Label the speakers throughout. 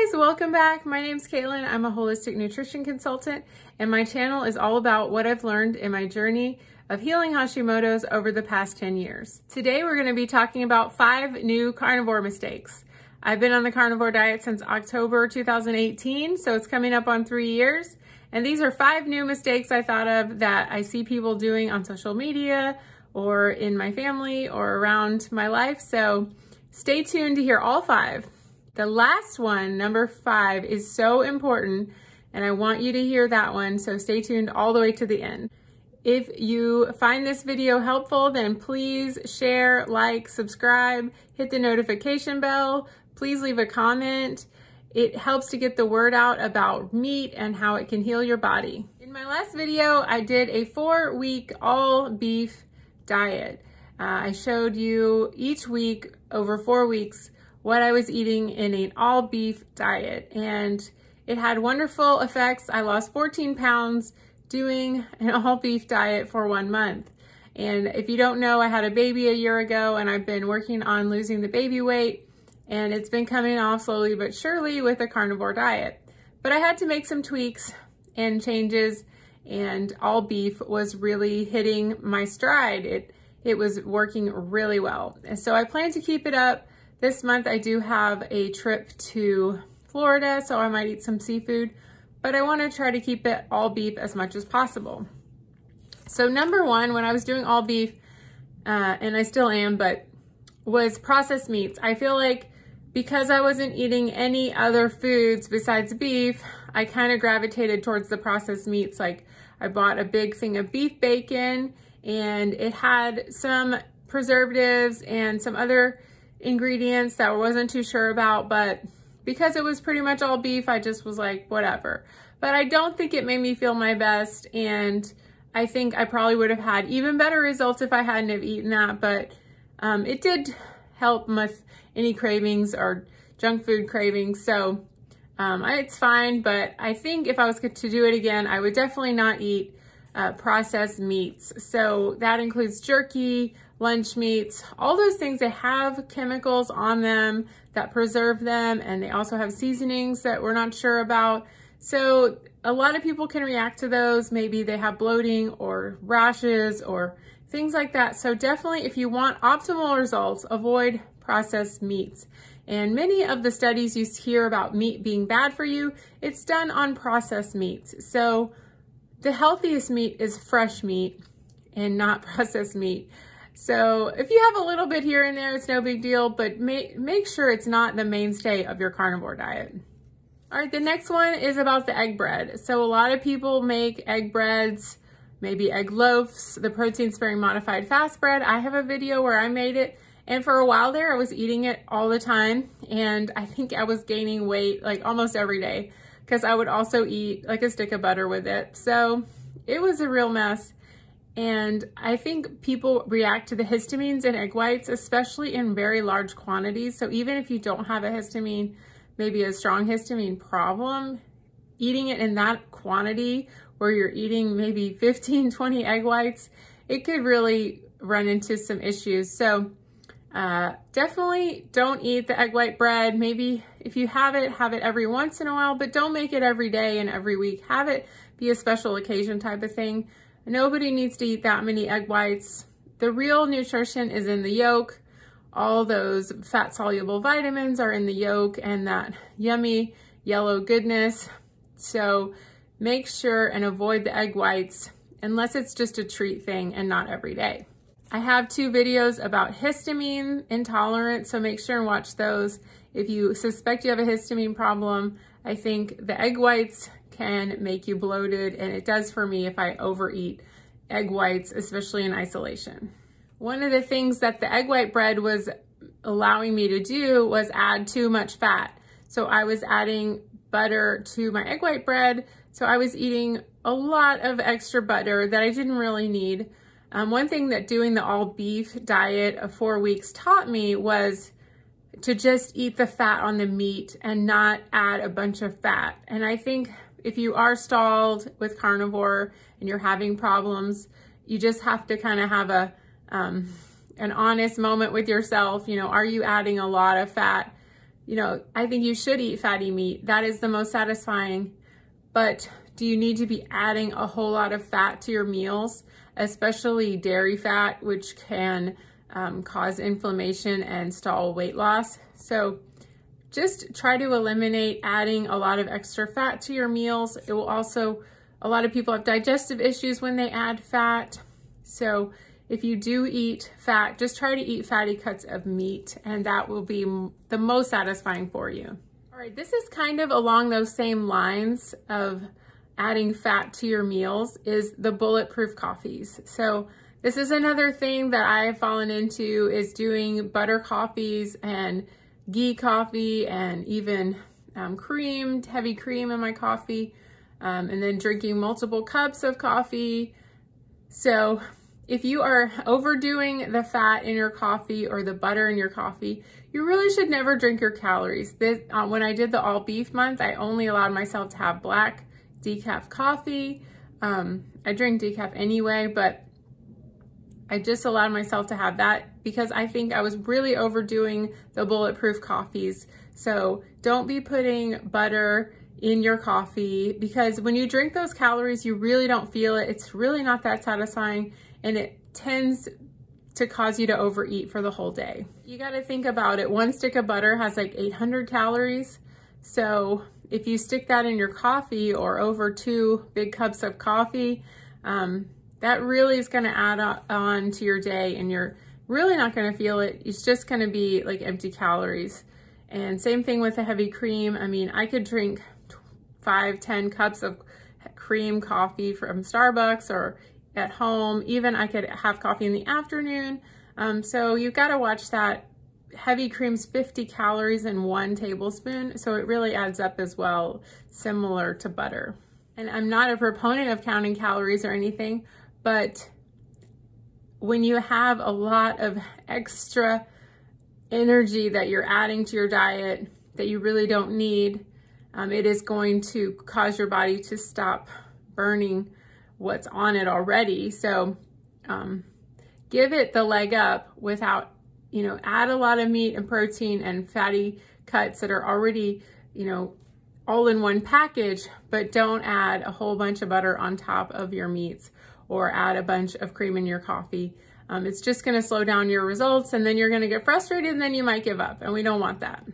Speaker 1: guys, welcome back. My name's Caitlin. I'm a holistic nutrition consultant, and my channel is all about what I've learned in my journey of healing Hashimoto's over the past 10 years. Today, we're going to be talking about 5 new carnivore mistakes. I've been on the carnivore diet since October 2018, so it's coming up on 3 years. And these are 5 new mistakes I thought of that I see people doing on social media or in my family or around my life. So stay tuned to hear all 5. The last one, number 5, is so important, and I want you to hear that one, so stay tuned all the way to the end. If you find this video helpful, then please share, like, subscribe, hit the notification bell, please leave a comment. It helps to get the word out about meat and how it can heal your body. In my last video, I did a 4-week all beef diet. I showed you each week over 4 weeks what I was eating in an all beef diet, and it had wonderful effects. I lost 14 pounds doing an all beef diet for 1 month. And if you don't know, I had a baby a year ago, and I've been working on losing the baby weight, and it's been coming off slowly but surely with a carnivore diet. But I had to make some tweaks and changes, and all beef was really hitting my stride. It was working really well. And so I plan to keep it up. This month I do have a trip to Florida, so I might eat some seafood, but I want to try to keep it all beef as much as possible. So number 1, when I was doing all beef, and I still am, but was processed meats. I feel like because I wasn't eating any other foods besides beef, I kind of gravitated towards the processed meats. Like I bought a big thing of beef bacon, and it had some preservatives and some other ingredients that I wasn't too sure about, but because it was pretty much all beef, I just was like, whatever. But I don't think it made me feel my best, and I think I probably would have had even better results if I hadn't have eaten that, but it did help with any cravings or junk food cravings, so it's fine. But I think if I was to do it again, I would definitely not eat processed meats. So that includes jerky, lunch meats, all those things that have chemicals on them that preserve them, and they also have seasonings that we're not sure about. So a lot of people can react to those. Maybe they have bloating or rashes or things like that. So definitely, if you want optimal results, avoid processed meats. And many of the studies you hear about meat being bad for you, it's done on processed meats. So the healthiest meat is fresh meat and not processed meat. So if you have a little bit here and there, it's no big deal, but make sure it's not the mainstay of your carnivore diet. All right, the next one is about the egg bread. So a lot of people make egg breads, maybe egg loaves, the protein-sparing modified fast bread. I have a video where I made it, and for a while there, I was eating it all the time, and I think I was gaining weight like almost every day because I would also eat like a stick of butter with it. So it was a real mess. And I think people react to the histamines in egg whites, especially in very large quantities. So even if you don't have a histamine, maybe a strong histamine problem, eating it in that quantity where you're eating maybe 15, 20 egg whites, it could really run into some issues. So definitely don't eat the egg white bread. Maybe if you have it every once in a while, but don't make it every day and every week. Have it be a special occasion type of thing. Nobody needs to eat that many egg whites. The real nutrition is in the yolk. All those fat-soluble vitamins are in the yolk and that yummy yellow goodness. So make sure and avoid the egg whites unless it's just a treat thing and not every day. I have 2 videos about histamine intolerance, so make sure and watch those. If you suspect you have a histamine problem, I think the egg whites can make you bloated, and it does for me if I overeat egg whites, especially in isolation. One of the things that the egg white bread was allowing me to do was add too much fat. So I was adding butter to my egg white bread, so I was eating a lot of extra butter that I didn't really need. One thing that doing the all beef diet of 4 weeks taught me was to just eat the fat on the meat and not add a bunch of fat. And I think if you are stalled with carnivore and you're having problems, you just have to kind of have an honest moment with yourself. You know, are you adding a lot of fat you know, I think you should eat fatty meat. That is the most satisfying. But do you need to be adding a whole lot of fat to your meals, especially dairy fat, which can cause inflammation and stall weight loss? So just try to eliminate adding a lot of extra fat to your meals. It will also, a lot of people have digestive issues when they add fat. So if you do eat fat, just try to eat fatty cuts of meat, and that will be the most satisfying for you. All right, this is kind of along those same lines of adding fat to your meals, is the bulletproof coffees. So this is another thing that I have fallen into, is doing butter coffees and ghee coffee and even heavy cream in my coffee, and then drinking multiple cups of coffee. So if you are overdoing the fat in your coffee or the butter in your coffee, you really should never drink your calories. When I did the all beef month, I only allowed myself to have black decaf coffee. I drink decaf anyway, but I just allowed myself to have that because I think I was really overdoing the bulletproof coffees. So don't be putting butter in your coffee, because when you drink those calories, you really don't feel it. It's really not that satisfying, and it tends to cause you to overeat for the whole day. You got to think about it. One stick of butter has like 800 calories. So if you stick that in your coffee or over 2 big cups of coffee, that really is going to add on to your day, and you're really not going to feel it. It's just going to be like empty calories. And same thing with the heavy cream. I mean, I could drink 5-10 cups of cream coffee from Starbucks or at home. Even I could have coffee in the afternoon. So you've got to watch that. Heavy cream's 50 calories in 1 tablespoon. So it really adds up as well, similar to butter. And I'm not a proponent of counting calories or anything, but when you have a lot of extra energy that you're adding to your diet that you really don't need, it is going to cause your body to stop burning what's on it already. So give it the leg up without, you know, add a lot of meat and protein and fatty cuts that are already, you know, all in one package, but don't add a whole bunch of butter on top of your meats or add a bunch of cream in your coffee. It's just going to slow down your results, and then you're going to get frustrated, and then you might give up, and we don't want that.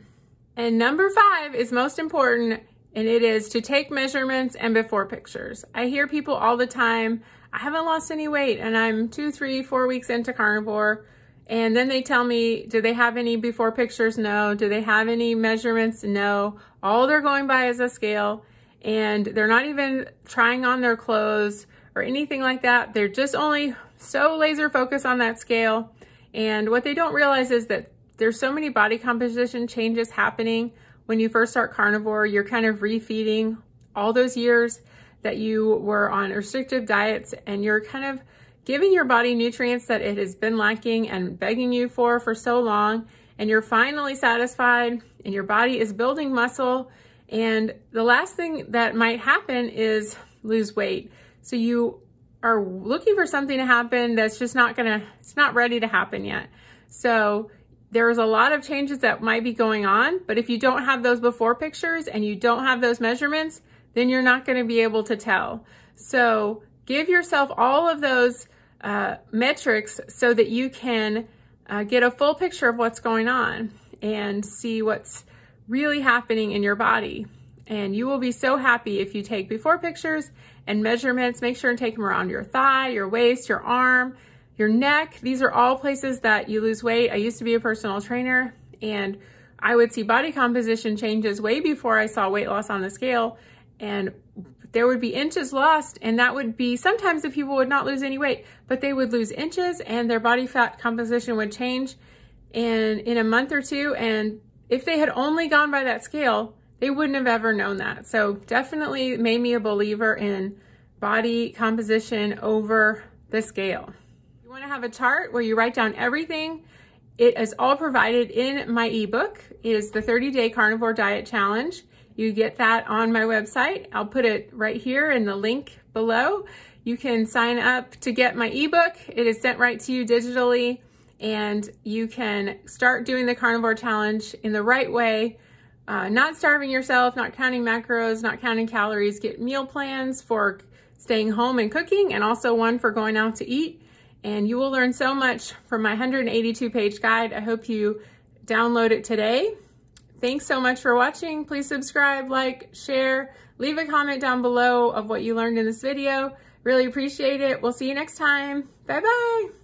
Speaker 1: And number 5 is most important, and it is to take measurements and before pictures. I hear people all the time, I haven't lost any weight, and I'm 2, 3, 4 weeks into carnivore, and then they tell me, do they have any before pictures? No. Do they have any measurements? No. All they're going by is a scale, and they're not even trying on their clothes or anything like that. They're just only so laser focused on that scale. And what they don't realize is that there's so many body composition changes happening when you first start carnivore. You're kind of refeeding all those years that you were on restrictive diets, and you're kind of giving your body nutrients that it has been lacking and begging you for so long, and you're finally satisfied, and your body is building muscle. And the last thing that might happen is lose weight. So you are looking for something to happen that's just it's not ready to happen yet. So there's a lot of changes that might be going on, but if you don't have those before pictures and you don't have those measurements, then you're not going to be able to tell. So give yourself all of those metrics so that you can get a full picture of what's going on and see what's really happening in your body. And you will be so happy if you take before pictures and measurements. Make sure and take them around your thigh, your waist, your arm, your neck. These are all places that you lose weight. I used to be a personal trainer, and I would see body composition changes way before I saw weight loss on the scale, and there would be inches lost, and that would be, sometimes the people would not lose any weight, but they would lose inches and their body fat composition would change in a month or two. And if they had only gone by that scale, they wouldn't have ever known that. So definitely made me a believer in body composition over the scale. You want to have a chart where you write down everything. It is all provided in my ebook. It is the 30-day carnivore diet challenge. You get that on my website. I'll put it right here in the link below. You can sign up to get my ebook. It is sent right to you digitally, and you can start doing the carnivore challenge in the right way, not starving yourself, not counting macros, not counting calories. Get meal plans for staying home and cooking, and also one for going out to eat. And you will learn so much from my 182-page guide. I hope you download it today. Thanks so much for watching. Please subscribe, like, share, leave a comment down below of what you learned in this video. Really appreciate it. We'll see you next time. Bye-bye.